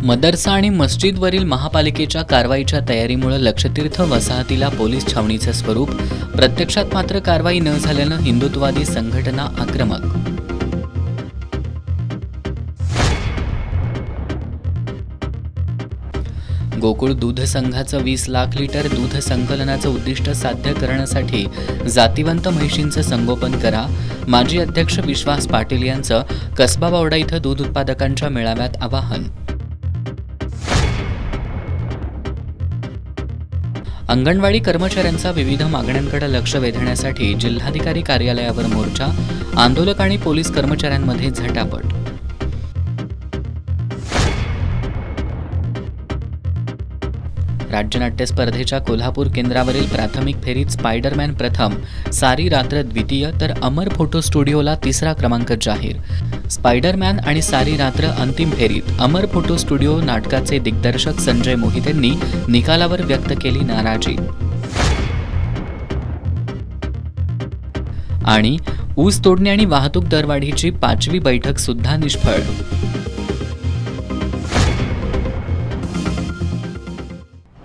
मदरसा आणि मस्जिदवरील महापालिकेच्या कारवाईच्या तयारीमुळे लक्षतीर्थ वसाहतीला पोलीस छावणीचं स्वरूप, प्रत्यक्षात मात्र कारवाई न झाल्यानं हिंदुत्ववादी संघटना आक्रमक. गोकुळ दूध संघाचं 20 लाख लिटर दूध संकलनाचं उद्दिष्ट साध्य करण्यासाठी जातिवंत म्हैशींचं संगोपन करा. माजी अध्यक्ष विश्वास पाटील यांचं कसबा बावडा इथं दूध उत्पादकांच्या मेळाव्यात आवाहन. अंगणवाडी कर्मचाऱ्यांचा विविध मागण्यांकडे लक्ष वेधण्यासाठी जिल्हाधिकारी कार्यालयावर मोर्चा, आंदोलक आणि पोलीस कर्मचाऱ्यांमध्ये झटापट. राज्यनाट्य स्पर्धेच्या कोल्हापूर केंद्रावरील प्राथमिक फेरीत स्पायडरमॅन प्रथम, सारी रात्र द्वितीय तर अमर फोटो स्टुडिओला तिसरा क्रमांक जाहीर. स्पायडरमॅन आणि सारी रात्र अंतिम फेरीत. अमर फोटो स्टुडिओ नाटकाचे दिग्दर्शक संजय मोहितेंनी निकालावर व्यक्त केली नाराजी. आणि ऊस तोडणी आणि वाहतूक दरवाढीची 5वी बैठक सुद्धा निष्फळ.